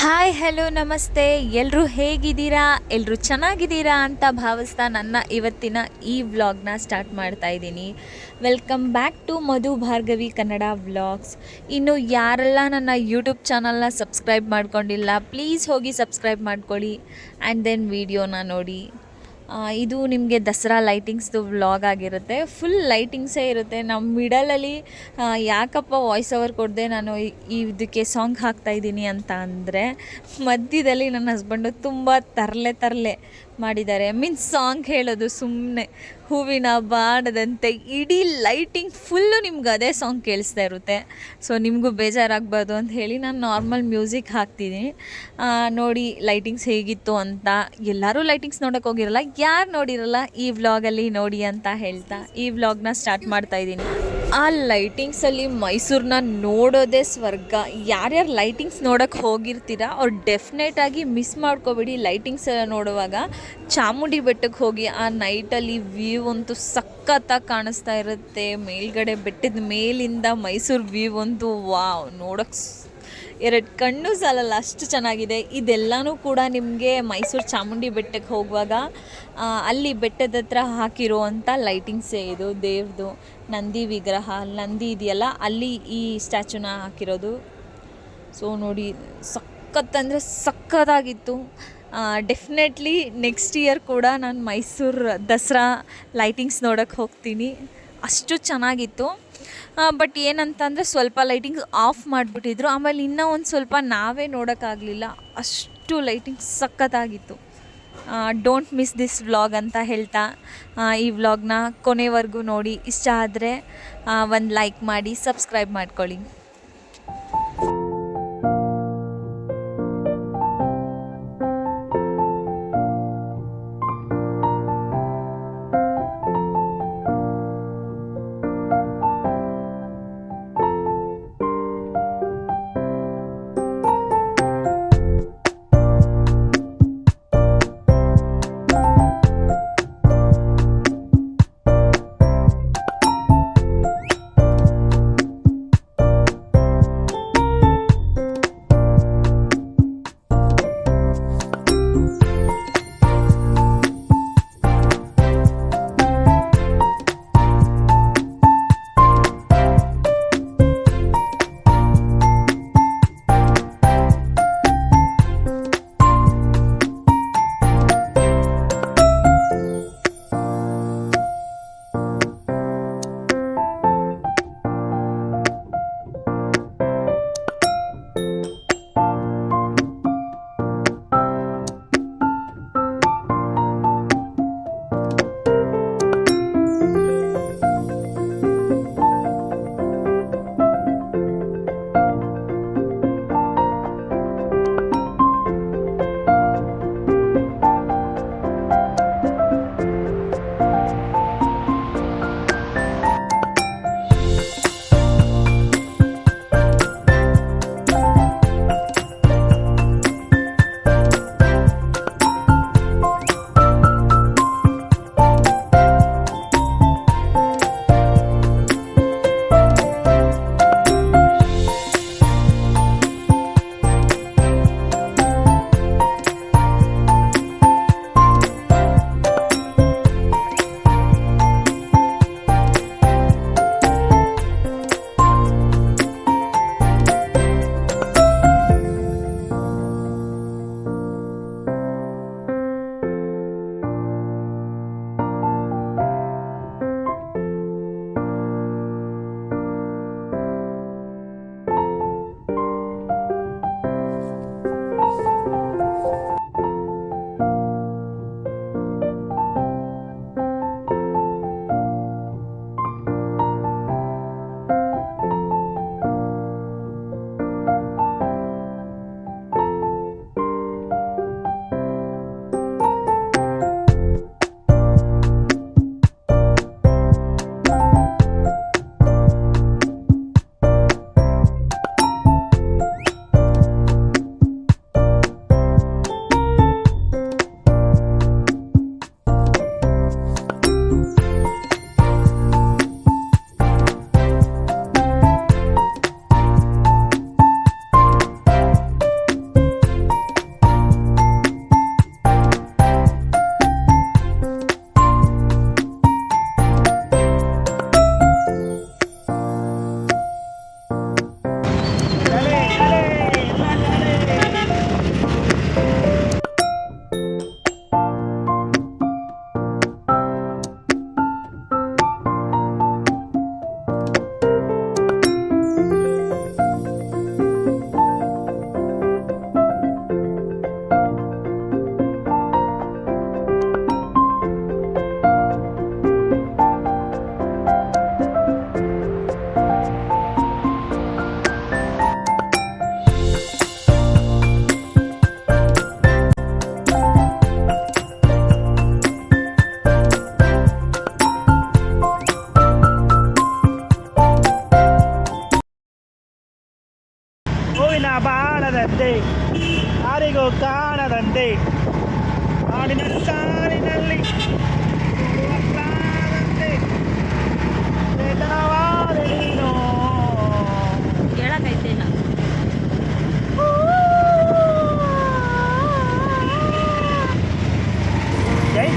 Hi hello ನಮಸ್ತೆ. ಎಲ್ಲರೂ ಹೇಗಿದ್ದೀರಾ? ಎಲ್ಲರೂ ಚೆನ್ನಾಗಿದ್ದೀರಾ ಅಂತ ಭಾವಿಸ್ತಾ ನನ್ನ ಇವತ್ತಿನ ಈ ವ್ಲಾಗ್ನ ಸ್ಟಾರ್ಟ್ ಮಾಡ್ತಾ ಇದ್ದೀನಿ. Welcome back to Madhu Bhargavi Kannada vlogs. ಇನ್ನು ಯಾರೆಲ್ಲ ನನ್ನ ಯೂಟ್ಯೂಬ್ ಚಾನಲ್ನ ಸಬ್ಸ್ಕ್ರೈಬ್ ಮಾಡ್ಕೊಂಡಿಲ್ಲ, ಪ್ಲೀಸ್ ಹೋಗಿ ಸಬ್ಸ್ಕ್ರೈಬ್ ಮಾಡ್ಕೊಳ್ಳಿ ಆ್ಯಂಡ್ ದೆನ್ ವಿಡಿಯೋನ ನೋಡಿ. ಇದು ನಿಮಗೆ ದಸರಾ ಲೈಟಿಂಗ್ಸ್ದು ವ್ಲಾಗ್ ಆಗಿರುತ್ತೆ. ಫುಲ್ ಲೈಟಿಂಗ್ಸೇ ಇರುತ್ತೆ. ನಮ್ಮ ಮಿಡಲಲ್ಲಿ ಯಾಕಪ್ಪ ವಾಯ್ಸ್ ಓವರ್ ಕೊಡದೆ ನಾನು ಇದಕ್ಕೆ ಸಾಂಗ್ ಹಾಕ್ತಾಯಿದ್ದೀನಿ ಅಂತ ಅಂದರೆ, ಮಧ್ಯದಲ್ಲಿ ನನ್ನ ಹಸ್ಬೆಂಡು ತುಂಬ ತರಲೆ ಮಾಡಿದ್ದಾರೆ. ಮೀನ್ಸ್ ಸಾಂಗ್ ಹೇಳೋದು ಸುಮ್ಮನೆ ಹೂವಿನ ಬಾಣದಂತೆ ಇಡೀ ಲೈಟಿಂಗ್ ಫುಲ್ಲು ನಿಮ್ಗೆ ಅದೇ ಸಾಂಗ್ ಕೇಳಿಸ್ತಾ ಇರುತ್ತೆ. ಸೊ ನಿಮಗೂ ಬೇಜಾರಾಗಬಾರ್ದು ಅಂತ ಹೇಳಿ ನಾನು ನಾರ್ಮಲ್ ಮ್ಯೂಸಿಕ್ ಹಾಕ್ತಿದ್ದೀನಿ. ನೋಡಿ ಲೈಟಿಂಗ್ಸ್ ಹೇಗಿತ್ತು ಅಂತ. ಎಲ್ಲರೂ ಲೈಟಿಂಗ್ಸ್ ನೋಡೋಕೆ ಹೋಗಿರಲ್ಲ, ಯಾರು ನೋಡಿರಲ್ಲ ಈ ವ್ಲಾಗಲ್ಲಿ ನೋಡಿ ಅಂತ ಹೇಳ್ತಾ ಈ ವ್ಲಾಗ್ನ ಸ್ಟಾರ್ಟ್ ಮಾಡ್ತಾಯಿದ್ದೀನಿ. ಆ ಲೈಟಿಂಗ್ಸಲ್ಲಿ ಮೈಸೂರನ್ನ ನೋಡೋದೇ ಸ್ವರ್ಗ. ಯಾರ್ಯಾರು ಲೈಟಿಂಗ್ಸ್ ನೋಡೋಕ್ಕೆ ಹೋಗಿರ್ತೀರಾ ಅವ್ರು ಡೆಫಿನೆಟಾಗಿ ಮಿಸ್ ಮಾಡ್ಕೋಬೇಡಿ. ಲೈಟಿಂಗ್ಸ್ ಎಲ್ಲ ನೋಡುವಾಗ ಚಾಮುಂಡಿ ಬೆಟ್ಟಕ್ಕೆ ಹೋಗಿ ಆ ನೈಟಲ್ಲಿ ವ್ಯೂ ಅಂತೂ ಸಖತ್ತಾಗಿ ಕಾಣಿಸ್ತಾ ಇರುತ್ತೆ. ಮೇಲ್ಗಡೆ ಬೆಟ್ಟದ ಮೇಲಿಂದ ಮೈಸೂರು ವ್ಯೂ ಅಂತೂ ವಾವ್, ನೋಡೋಕ್ಕೆ ಎರಡು ಕಣ್ಣು ಸಾಲಲ್ಲ, ಅಷ್ಟು ಚೆನ್ನಾಗಿದೆ. ಇದೆಲ್ಲನೂ ಕೂಡ ನಿಮಗೆ ಮೈಸೂರು ಚಾಮುಂಡಿ ಬೆಟ್ಟಕ್ಕೆ ಹೋಗುವಾಗ ಅಲ್ಲಿ ಬೆಟ್ಟದ ಹತ್ರ ಹಾಕಿರುವಂಥ ಲೈಟಿಂಗ್ಸೇ. ಇದು ದೇವ್ರದು ನಂದಿ ವಿಗ್ರಹ, ನಂದಿ ಇದೆಯಲ್ಲ ಅಲ್ಲಿ ಈ ಸ್ಟ್ಯಾಚುನ ಹಾಕಿರೋದು. ಸೊ ನೋಡಿ ಸಖತ್ತಂದರೆ ಸಖತ್ತಾಗಿತ್ತು. ಡೆಫಿನೆಟ್ಲಿ ನೆಕ್ಸ್ಟ್ ಇಯರ್ ಕೂಡ ನಾನು ಮೈಸೂರು ದಸರಾ ಲೈಟಿಂಗ್ಸ್ ನೋಡೋಕ್ಕೆ ಹೋಗ್ತೀನಿ. ಅಷ್ಟು ಚೆನ್ನಾಗಿತ್ತು. ಬಟ್ ಏನಂತಂದರೆ ಸ್ವಲ್ಪ ಲೈಟಿಂಗ್ಸ್ ಆಫ್ ಮಾಡಿಬಿಟ್ಟಿದ್ರು. ಆಮೇಲೆ ಇನ್ನೂ ಒಂದು ಸ್ವಲ್ಪ ನಾವೇ ನೋಡೋಕ್ಕಾಗಲಿಲ್ಲ, ಅಷ್ಟು ಲೈಟಿಂಗ್ಸ್ ಸಖತ್ತಾಗಿತ್ತು. ಡೋಂಟ್ ಮಿಸ್ ದಿಸ್ ವ್ಲಾಗ್ ಅಂತ ಹೇಳ್ತಾ ಈ ವ್ಲಾಗ್ನ ಕೊನೆವರೆಗೂ ನೋಡಿ. ಇಷ್ಟ ಆದರೆ ಒಂದು ಲೈಕ್ ಮಾಡಿ, ಸಬ್ಸ್ಕ್ರೈಬ್ ಮಾಡ್ಕೊಳ್ಳಿ. ಯಾರಿಗೂ ಕಾಣದಂತೆ ಹಾಡಿನ ಸಾಲಿನಲ್ಲಿ ಕಾಣದಂತೆ ವೇತನವಾದ ನೀನು ಹೇಳಕ್ಕೈತೆ ಇಲ್ಲ. ಜೈ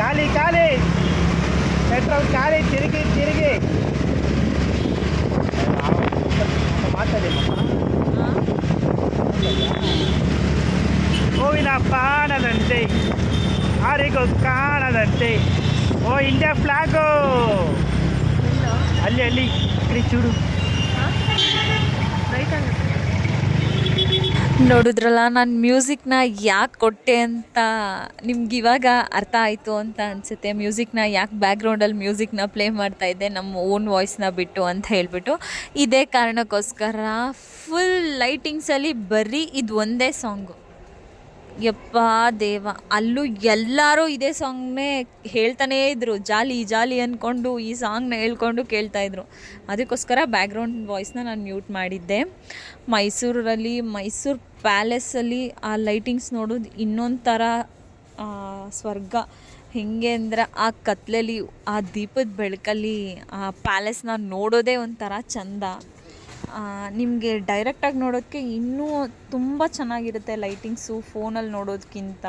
ಖಾಲಿ ಖಾಲಿ ಪೆಟ್ರೋಲ್ ಖಾಲಿ ತಿರುಗಿ ಮಾತಾಡಿಲ್ಲ ಹೂವಿನ ಬಾಣದಂತೆ ಯಾರಿಗೂ ಕಾಣದಂತೆ ಓ ಇಂಡಿಯಾ ಫ್ಲಾಗು ಅಲ್ಲಿ ಕಡೆ ಚೂಡು ನೋಡಿದ್ರಲ್ಲ, ನಾನು ಮ್ಯೂಸಿಕ್ನ ಯಾಕೆ ಕೊಟ್ಟೆ ಅಂತ ನಿಮ್ಗೆ ಇವಾಗ ಅರ್ಥ ಆಯಿತು ಅಂತ ಅನಿಸುತ್ತೆ. ಮ್ಯೂಸಿಕ್ನ ಯಾಕೆ ಬ್ಯಾಕ್ಗ್ರೌಂಡಲ್ಲಿ ಮ್ಯೂಸಿಕ್ನ ಪ್ಲೇ ಮಾಡ್ತಾಯಿದ್ದೆ ನಮ್ಮ ಓನ್ ವಾಯ್ಸ್ನ ಬಿಟ್ಟು ಅಂತ ಹೇಳಿಬಿಟ್ಟು. ಇದೇ ಕಾರಣಕ್ಕೋಸ್ಕರ ಫುಲ್ ಲೈಟಿಂಗ್ಸಲ್ಲಿ ಬರೀ ಇದು ಒಂದೇ ಸಾಂಗು. ಯಪ್ಪ ದೇವ, ಅಲ್ಲೂ ಎಲ್ಲರೂ ಇದೇ ಸಾಂಗ್ನೇ ಹೇಳ್ತಾನೇ ಇದ್ದರು. ಜಾಲಿ ಜಾಲಿ ಅಂದ್ಕೊಂಡು ಈ ಸಾಂಗ್ನ ಹೇಳ್ಕೊಂಡು ಕೇಳ್ತಾಯಿದ್ರು. ಅದಕ್ಕೋಸ್ಕರ ಬ್ಯಾಕ್ಗ್ರೌಂಡ್ ವಾಯ್ಸ್ನ ನಾನು ಮ್ಯೂಟ್ ಮಾಡಿದ್ದೆ. ಮೈಸೂರು ಪ್ಯಾಲೇಸಲ್ಲಿ ಆ ಲೈಟಿಂಗ್ಸ್ ನೋಡೋದು ಇನ್ನೊಂದು ಥರ ಸ್ವರ್ಗ. ಹೇಗೆ ಅಂದ್ರೆ ಆ ಕತ್ಲಲ್ಲಿ ಆ ದೀಪದ ಬೆಳಕಲ್ಲಿ ಆ ಪ್ಯಾಲೇಸ್ನ ನೋಡೋದೇ ಒಂಥರ ಚಂದ. ನಿಮಗೆ ಡೈರೆಕ್ಟಾಗಿ ನೋಡೋದಕ್ಕೆ ಇನ್ನೂ ತುಂಬ ಚೆನ್ನಾಗಿರುತ್ತೆ ಲೈಟಿಂಗ್ಸು ಫೋನಲ್ಲಿ ನೋಡೋದಕ್ಕಿಂತ.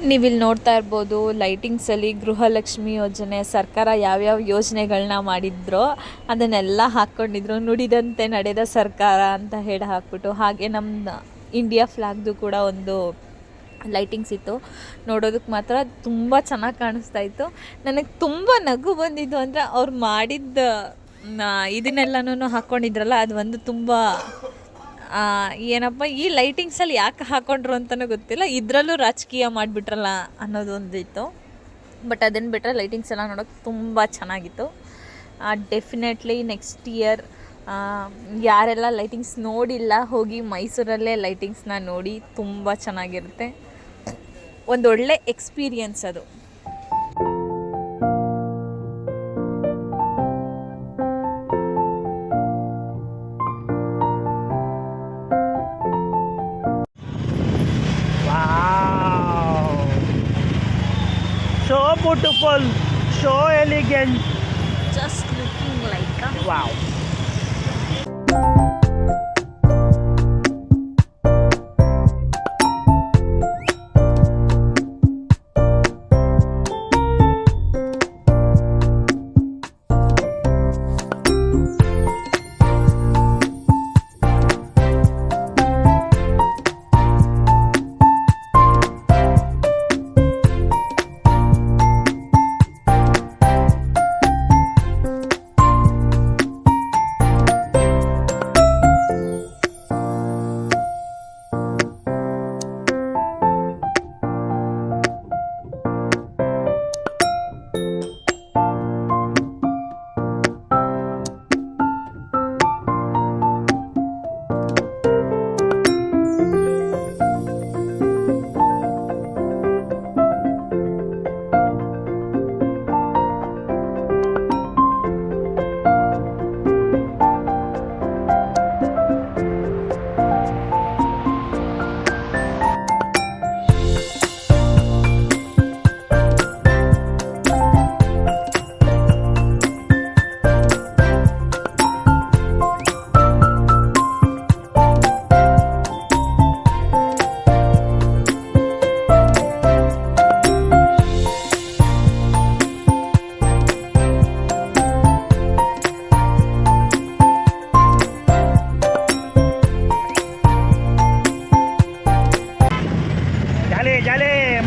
ನೀವಿಲ್ಲಿ ನೋಡ್ತಾ ಇರ್ಬೋದು, ಲೈಟಿಂಗ್ಸಲ್ಲಿ ಗೃಹಲಕ್ಷ್ಮಿ ಯೋಜನೆ, ಸರ್ಕಾರ ಯಾವ್ಯಾವ ಯೋಜನೆಗಳನ್ನ ಮಾಡಿದ್ರೋ ಅದನ್ನೆಲ್ಲ ಹಾಕ್ಕೊಂಡಿದ್ರು. ನುಡಿದಂತೆ ನಡೆದ ಸರ್ಕಾರ ಅಂತ ಹೇಳಿ ಹಾಕ್ಬಿಟ್ಟು. ಹಾಗೆ ನಮ್ಮ ಇಂಡಿಯಾ ಫ್ಲಾಗ್ದು ಕೂಡ ಒಂದು ಲೈಟಿಂಗ್ಸ್ ಇತ್ತು. ನೋಡೋದಕ್ಕೆ ಮಾತ್ರ ತುಂಬ ಚೆನ್ನಾಗಿ ಕಾಣಿಸ್ತಾ ಇತ್ತು. ನನಗೆ ತುಂಬ ನಗು ಬಂದಿದ್ದು ಅಂದರೆ ಅವ್ರು ಮಾಡಿದ್ದ ಇದನ್ನೆಲ್ಲನೂ ಹಾಕ್ಕೊಂಡಿದ್ರಲ್ಲ, ಅದು ಒಂದು ತುಂಬ ಏನಪ್ಪ ಈ ಲೈಟಿಂಗ್ಸಲ್ಲಿ ಯಾಕೆ ಹಾಕ್ಕೊಂಡ್ರು ಅಂತಲೂ ಗೊತ್ತಿಲ್ಲ. ಇದರಲ್ಲೂ ರಾಜಕೀಯ ಮಾಡಿಬಿಟ್ರಲ್ಲ ಅನ್ನೋದೊಂದಿತ್ತು. ಬಟ್ ಅದನ್ನು ಬಿಟ್ಟರೆ ಲೈಟಿಂಗ್ಸ್ ಎಲ್ಲ ನೋಡೋಕೆ ತುಂಬ ಚೆನ್ನಾಗಿತ್ತು. ಡೆಫಿನೆಟ್ಲಿ ನೆಕ್ಸ್ಟ್ ಇಯರ್ ಯಾರೆಲ್ಲ ಲೈಟಿಂಗ್ಸ್ ನೋಡಿಲ್ಲ, ಹೋಗಿ ಮೈಸೂರಲ್ಲೇ ಲೈಟಿಂಗ್ಸ್ನ ನೋಡಿ. ತುಂಬ ಚೆನ್ನಾಗಿರುತ್ತೆ, ಒಂದೊಳ್ಳೆ ಎಕ್ಸ್ಪೀರಿಯನ್ಸ್ ಅದು. So beautiful, so elegant. Just looking like a Wow.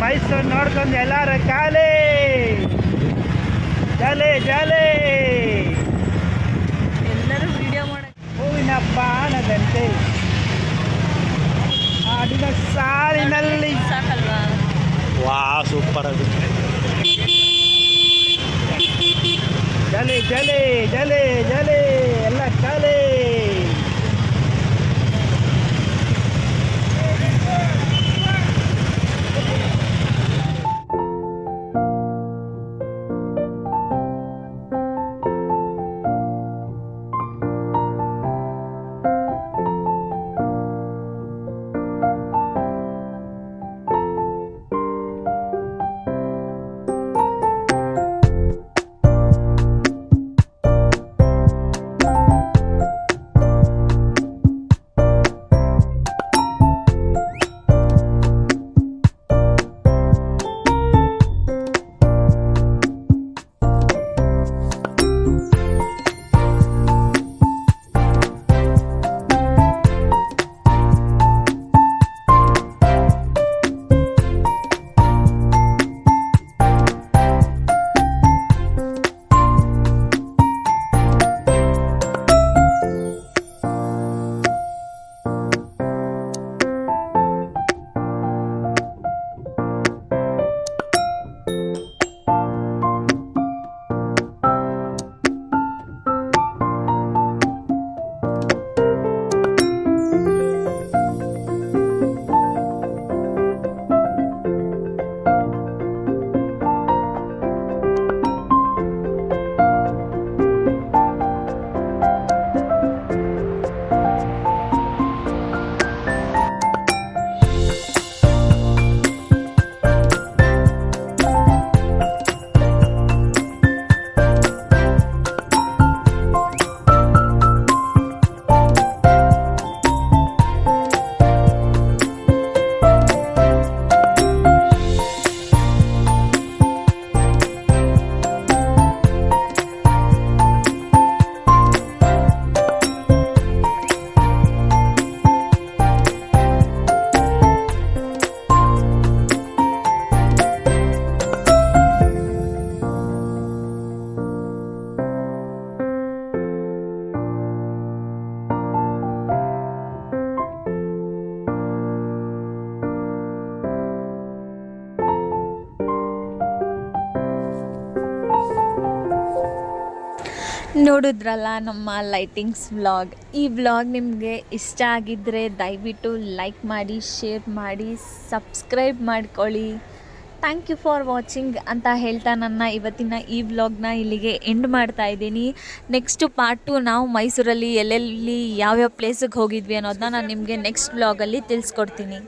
Mysuru ನೋಡ್ಕೊಂಡು ಎಲ್ಲಾರ ಖಾಲಿ ಜಾಲೆ ಜಾಲೆ ಎಲ್ಲರೂ ವಿಡಿಯೋ ಮಾಡಕ್ಕೆ ಹೂವಿನ ಬಾಣದಂತೆ ಹಾಡಿನ ಸಾಲಿನಲ್ಲಿ ಸಾಕಲ್ವಾ? ವಾ ಸೂಪರ್ ಅದು ಜಲೆ ಜಲೆ ಜಲೆ ಜಲೆ ಎಲ್ಲ ಖಾಲಿ ನೋಡಿದ್ರಲ್ಲ ನಮ್ಮ ಲೈಟಿಂಗ್ಸ್ ವ್ಲಾಗ್. ಈ ವ್ಲಾಗ್ ನಿಮಗೆ ಇಷ್ಟ ಆಗಿದ್ದರೆ ದಯವಿಟ್ಟು ಲೈಕ್ ಮಾಡಿ, ಶೇರ್ ಮಾಡಿ, ಸಬ್ಸ್ಕ್ರೈಬ್ ಮಾಡ್ಕೊಳ್ಳಿ. ಥ್ಯಾಂಕ್ ಯು ಫಾರ್ ವಾಚಿಂಗ್ ಅಂತ ಹೇಳ್ತಾ ನನ್ನ ಇವತ್ತಿನ ಈ ವ್ಲಾಗ್ನ ಇಲ್ಲಿಗೆ ಎಂಡ್ ಮಾಡ್ತಾ ಇದ್ದೀನಿ. ನೆಕ್ಸ್ಟು ಪಾರ್ಟ್ 2 ನಾವು ಮೈಸೂರಲ್ಲಿ ಎಲ್ಲೆಲ್ಲಿ ಯಾವ್ಯಾವ ಪ್ಲೇಸಿಗೆ ಹೋಗಿದ್ವಿ ಅನ್ನೋದನ್ನ ನಾನು ನಿಮಗೆ ನೆಕ್ಸ್ಟ್ ವ್ಲಾಗಲ್ಲಿ ತಿಳಿಸ್ಕೊಡ್ತೀನಿ.